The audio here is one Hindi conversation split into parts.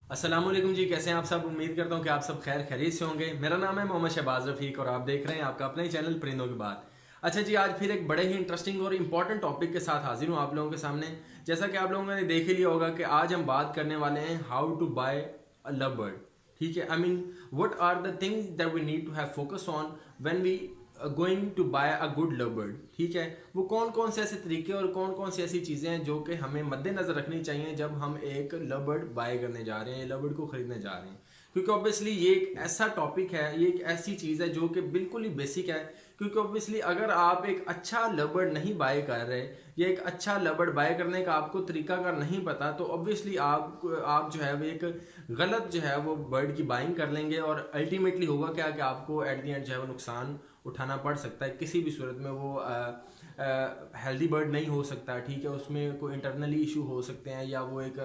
अस्सलामुअलैकुम जी, कैसे हैं आप सब। उम्मीद करता हूं कि आप सब खैर खैरियत से होंगे। मेरा नाम है मोहम्मद शहबाज रफीक और आप देख रहे हैं आपका अपना ही चैनल परिंदों की बात। अच्छा जी, आज फिर एक बड़े ही इंटरेस्टिंग और इम्पॉर्टेंट टॉपिक के साथ हाजिर हूं आप लोगों के सामने। जैसा कि आप लोगों ने देख ही लिया होगा कि आज हम बात करने वाले हैं how to buy a love bird. ठीक है, I mean what are the things that we need to have focus on when we going to buy a good love bird. ठीक है, वो कौन कौन से ऐसे तरीके और कौन कौन सी ऐसी चीज़ें हैं जो कि हमें मद्देनजर रखनी चाहिए जब हम एक लव बर्ड बाय करने जा रहे हैं, लव बर्ड को खरीदने जा रहे हैं। क्योंकि ऑब्वियसली ये एक ऐसा टॉपिक है, ये एक ऐसी चीज़ है जो कि बिल्कुल ही बेसिक है। क्योंकि ऑब्वियसली अगर आप एक अच्छा लव बर्ड नहीं बाय कर रहे या एक अच्छा लव बर्ड बाय करने का आपको तरीका अगर नहीं पता, तो ऑब्वियसली आप जो है वो एक गलत जो है वो बर्ड की बाइंग कर लेंगे और अल्टीमेटली होगा क्या कि आपको एट दी एंड जो है वो नुकसान उठाना पड़ सकता है। किसी भी सूरत में वो हेल्दी बर्ड नहीं हो सकता। ठीक है, उसमें कोई इंटरनली इशू हो सकते हैं या वो एक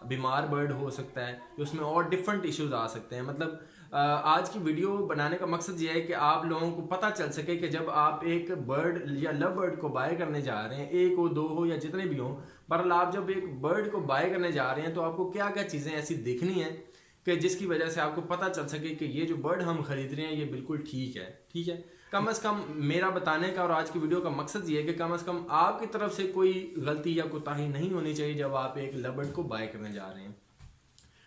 बीमार बर्ड हो सकता है, उसमें और डिफरेंट इश्यूज आ सकते हैं। मतलब आज की वीडियो बनाने का मकसद ये है कि आप लोगों को पता चल सके कि जब आप एक बर्ड या लव बर्ड को बाय करने जा रहे हैं, एक हो दो हो या जितने भी हों, पर आप जब एक बर्ड को बाय करने जा रहे हैं तो आपको क्या क्या चीज़ें ऐसी देखनी है कि जिसकी वजह से आपको पता चल सके कि ये जो बर्ड हम खरीद रहे हैं ये बिल्कुल ठीक है। ठीक है, कम से कम मेरा बताने का और आज की वीडियो का मकसद ये है कि कम से कम आपकी तरफ से कोई गलती या कोताही नहीं होनी चाहिए जब आप एक लव बर्ड को बाय करने जा रहे हैं।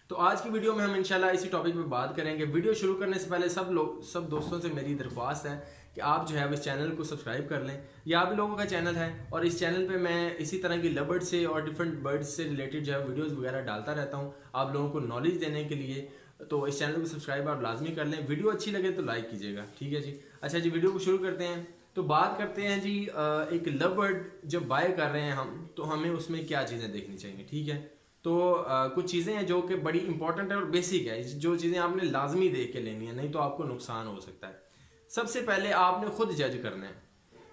तो आज की वीडियो में हम इंशाल्लाह इसी टॉपिक पे बात करेंगे। वीडियो शुरू करने से पहले सब दोस्तों से मेरी दरख्वास्त है कि आप जो है इस चैनल को सब्सक्राइब कर लें। ये आप लोगों का चैनल है और इस चैनल पे मैं इसी तरह की लव बर्ड से और डिफरेंट बर्ड्स से रिलेटेड जो है वीडियोस वगैरह डालता रहता हूँ आप लोगों को नॉलेज देने के लिए। तो इस चैनल को सब्सक्राइब आप लाजमी कर लें। वीडियो अच्छी लगे तो लाइक कीजिएगा। ठीक है जी। अच्छा जी, वीडियो को शुरू करते हैं। तो बात करते हैं जी, एक लव बर्ड जब बाय कर रहे हैं हम तो हमें उसमें क्या चीज़ें देखनी चाहिए। ठीक है, तो कुछ चीज़ें हैं जो कि बड़ी इंपॉर्टेंट है और बेसिक है, जो चीज़ें आपने लाजमी देख के लेनी है, नहीं तो आपको नुकसान हो सकता है। सबसे पहले आपने खुद जज करना है।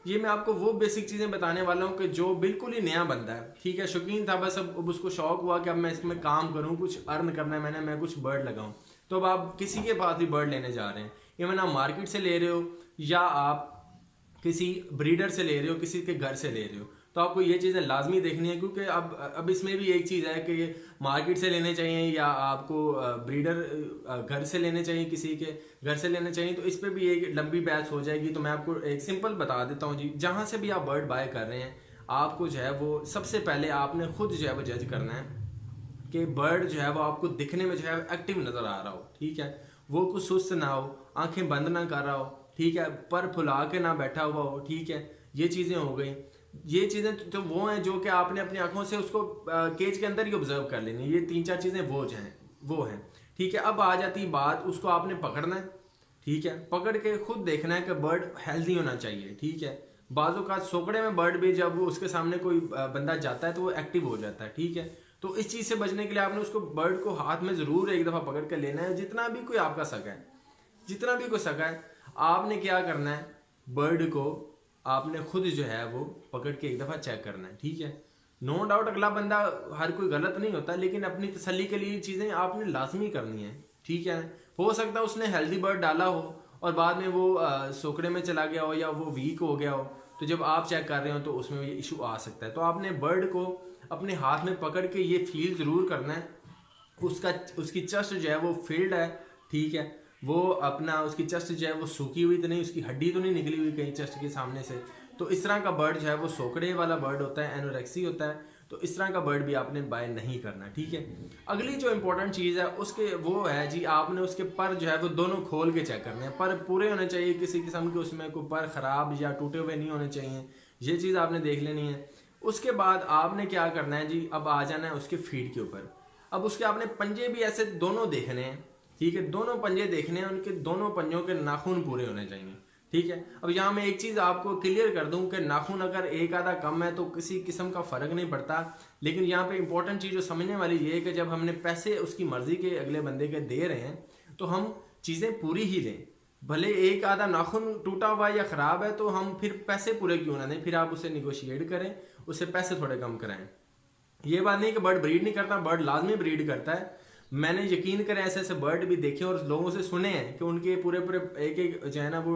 ये मैं आपको वो बेसिक चीज़ें बताने वाला हूँ कि जो बिल्कुल ही नया बंदा है, ठीक है, शौकीन था बस, अब उसको शौक हुआ कि अब मैं इसमें काम करूँ, कुछ अर्न करना है, मैं कुछ बर्ड लगाऊँ। तो अब आप किसी के पास भी बर्ड लेने जा रहे हैं, इवन आप मार्केट से ले रहे हो या आप किसी ब्रीडर से ले रहे हो, किसी के घर से ले रहे हो, तो आपको ये चीज़ें लाजमी देखनी है। क्योंकि अब इसमें भी एक चीज़ है कि मार्केट से लेने चाहिए या आपको ब्रीडर घर से लेने चाहिए, किसी के घर से लेने चाहिए, तो इस पर भी एक लंबी बहस हो जाएगी। तो मैं आपको एक सिंपल बता देता हूँ जी, जहाँ से भी आप बर्ड बाय कर रहे हैं आपको जो है वो सबसे पहले आपने खुद जो है वो जज करना है कि बर्ड जो है वो आपको दिखने में जो है एक्टिव नज़र आ रहा हो। ठीक है, वो कुछ सुस्त ना हो, आंखें बंद ना कर रहा हो, ठीक है, पर फुला के ना बैठा हुआ हो। ठीक है, ये चीज़ें हो गई। ये चीज़ें तो वो हैं जो कि आपने अपनी आंखों से उसको केज के अंदर ही ऑब्जर्व कर लेनी। ये तीन चार चीज़ें वो हैं। ठीक है, अब आ जाती बात, उसको आपने पकड़ना है। ठीक है, पकड़ के खुद देखना है कि बर्ड हेल्दी होना चाहिए। ठीक है, बाजू का सोकड़े में बर्ड भी जब उसके सामने कोई बंदा जाता है तो वो एक्टिव हो जाता है। ठीक है, तो इस चीज़ से बचने के लिए आपने उसको बर्ड को हाथ में ज़रूर एक दफ़ा पकड़ कर लेना है। जितना भी कोई आपका सका है, जितना भी कोई सका है, आपने क्या करना है, बर्ड को आपने खुद जो है वो पकड़ के एक दफ़ा चेक करना है। ठीक है, नो डाउट अगला बंदा हर कोई गलत नहीं होता, लेकिन अपनी तसल्ली के लिए चीज़ें आपने लाजमी करनी है। ठीक है, हो सकता है उसने हेल्दी बर्ड डाला हो और बाद में वो सोकड़े में चला गया हो या वो वीक हो गया हो, तो जब आप चेक कर रहे हो तो उसमें ये इशू आ सकता है। तो आपने बर्ड को अपने हाथ में पकड़ के ये फील ज़रूर करना है उसकी चेस्ट जो है वो फील्ड है। ठीक है, वो अपना उसकी चेस्ट जो है वो सूखी हुई तो नहीं, उसकी हड्डी तो नहीं निकली हुई कहीं चेस्ट के सामने से। तो इस तरह का बर्ड जो है वो सोकड़े वाला बर्ड होता है, एनोरेक्सी होता है। तो इस तरह का बर्ड भी आपने बाय नहीं करना। ठीक है, अगली जो इंपॉर्टेंट चीज़ है उसके वो है जी, आपने उसके पर जो है वो दोनों खोल के चेक करने हैं। पर पूरे होने चाहिए, किसी किस्म के उसमें कोई पर ख़राब या टूटे हुए नहीं होने चाहिए। ये चीज़ आपने देख लेनी है। उसके बाद आपने क्या करना है जी, अब आ जाना है उसके फीड के ऊपर। अब उसके आपने पंजे भी ऐसे दोनों देखने हैं। ठीक है, दोनों पंजे देखने हैं, उनके दोनों पंजों के नाखून पूरे होने चाहिए। ठीक है, अब यहाँ मैं एक चीज़ आपको क्लियर कर दूं कि नाखून अगर एक आधा कम है तो किसी किस्म का फ़र्क नहीं पड़ता। लेकिन यहाँ पे इंपॉर्टेंट चीज़ जो समझने वाली ये है कि जब हमने पैसे उसकी मर्ज़ी के अगले बंदे के दे रहे हैं तो हम चीज़ें पूरी ही लें। भले एक आधा नाखून टूटा हुआ या ख़राब है तो हम फिर पैसे पूरे क्यों ना दें, फिर आप उसे निगोशिएट करें, उससे पैसे थोड़े कम कराएं। ये बात नहीं कि बर्ड ब्रीड नहीं करता, बर्ड लाजमी ब्रीड करता है। मैंने यकीन करें ऐसे ऐसे बर्ड भी देखे और लोगों से सुने हैं कि उनके पूरे पूरे एक एक जो है ना वो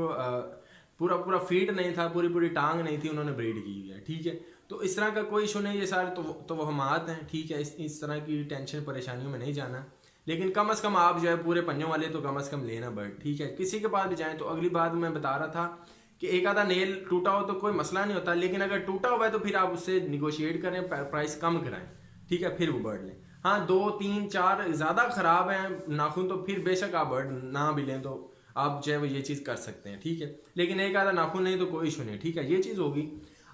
पूरा पूरा फीट नहीं था, पूरी पूरी टांग नहीं थी, उन्होंने ब्रीड की हुई है। ठीक है, तो इस तरह का कोई इशू नहीं, ये सारे तो वहमात हैं। ठीक है, इस तरह की टेंशन परेशानियों में नहीं जाना। लेकिन कम से कम आप जो है पूरे पंजों वाले तो कम से कम लेना बर्ड, ठीक है। किसी के पास भी जाएं तो अगली बात मैं बता रहा था कि एक आधा नेल टूटा हो तो कोई मसला नहीं होता, लेकिन अगर टूटा हुआ है तो फिर आप उससे निगोशिएट करें, प्राइस कम कराएं, ठीक है, फिर वो बर्ड लें। हाँ 2 3 4 ज़्यादा ख़राब हैं नाखून तो फिर बेशक आप बर्ड ना भी लें, तो आप जो है वो ये चीज़ कर सकते हैं, ठीक है। लेकिन एक आधा नाखून नहीं तो कोई इशू नहीं, ठीक है, ये चीज़ होगी।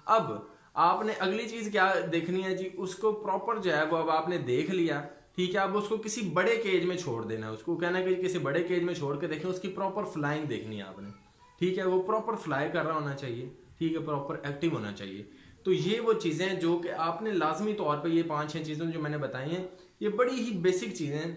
अब आपने अगली चीज़ क्या देखनी है जी, उसको प्रॉपर जो है वो अब आपने देख लिया, ठीक है। अब उसको किसी बड़े केज में छोड़ देना है, उसको कहना है कि किसी बड़े केज में छोड़ के देखें, उसकी प्रॉपर फ्लाइंग देखनी है आपने, ठीक है। वो प्रॉपर फ्लाई कर रहा होना चाहिए, ठीक है, प्रॉपर एक्टिव होना चाहिए। तो ये वो चीज़ें जो कि आपने लाजमी तौर पे, ये 5-6 चीज़ें जो मैंने बताई हैं, ये बड़ी ही बेसिक चीज़ें,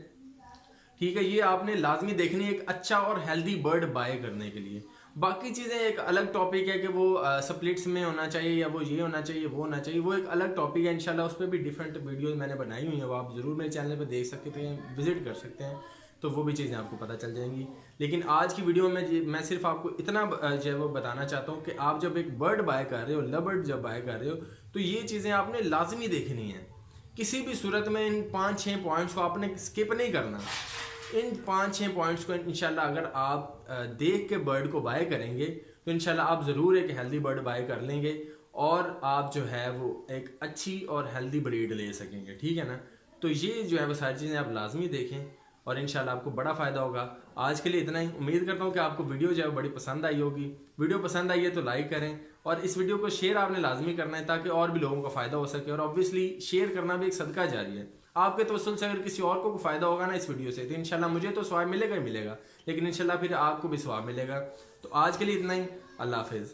ठीक है, ये आपने लाजमी देखनी है एक अच्छा और हेल्दी बर्ड बाय करने के लिए। बाकी चीज़ें एक अलग टॉपिक है कि वो स्प्लिट्स में होना चाहिए या वो ये होना चाहिए वो होना चाहिए, वो एक अलग टॉपिक है। इंशाल्लाह उस पर भी डिफरेंट वीडियोस मैंने बनाई हुई हैं, वो आप ज़रूर मेरे चैनल पे देख सकते हैं, विजिट कर सकते हैं, तो वो भी चीज़ें आपको पता चल जाएंगी। लेकिन आज की वीडियो में मैं सिर्फ आपको इतना जो है वो बताना चाहता हूँ कि आप जब एक बर्ड बाय कर रहे हो, लव जब बाय कर रहे हो, तो ये चीज़ें आपने लाजमी देखनी है। किसी भी सूरत में इन 5-6 पॉइंट्स को आपने स्किप नहीं करना। इन 5-6 पॉइंट्स को इंशाल्लाह अगर आप देख के बर्ड को बाय करेंगे तो इंशाल्लाह आप ज़रूर एक हेल्दी बर्ड बाय कर लेंगे और आप जो है वो एक अच्छी और हेल्दी ब्रीड ले सकेंगे, ठीक है ना। तो ये जो है वो सारी चीज़ें आप लाजमी देखें और इंशाल्लाह आपको बड़ा फ़ायदा होगा। आज के लिए इतना ही। उम्मीद करता हूँ कि आपको वीडियो जो है बड़ी पसंद आई होगी। वीडियो पसंद आई है तो लाइक करें और इस वीडियो को शेयर आपने लाजमी करना है ताकि और भी लोगों को फ़ायदा हो सके। और ऑब्वियसली शेयर करना भी एक सदका जारी है। आपके तवस्सुल से अगर किसी और को फ़ायदा होगा ना इस वीडियो से, तो इंशाल्लाह मुझे तो सवाब मिलेगा ही मिलेगा, लेकिन इंशाल्लाह फिर आपको भी सवाब मिलेगा। तो आज के लिए इतना ही। अल्लाह हाफिज़।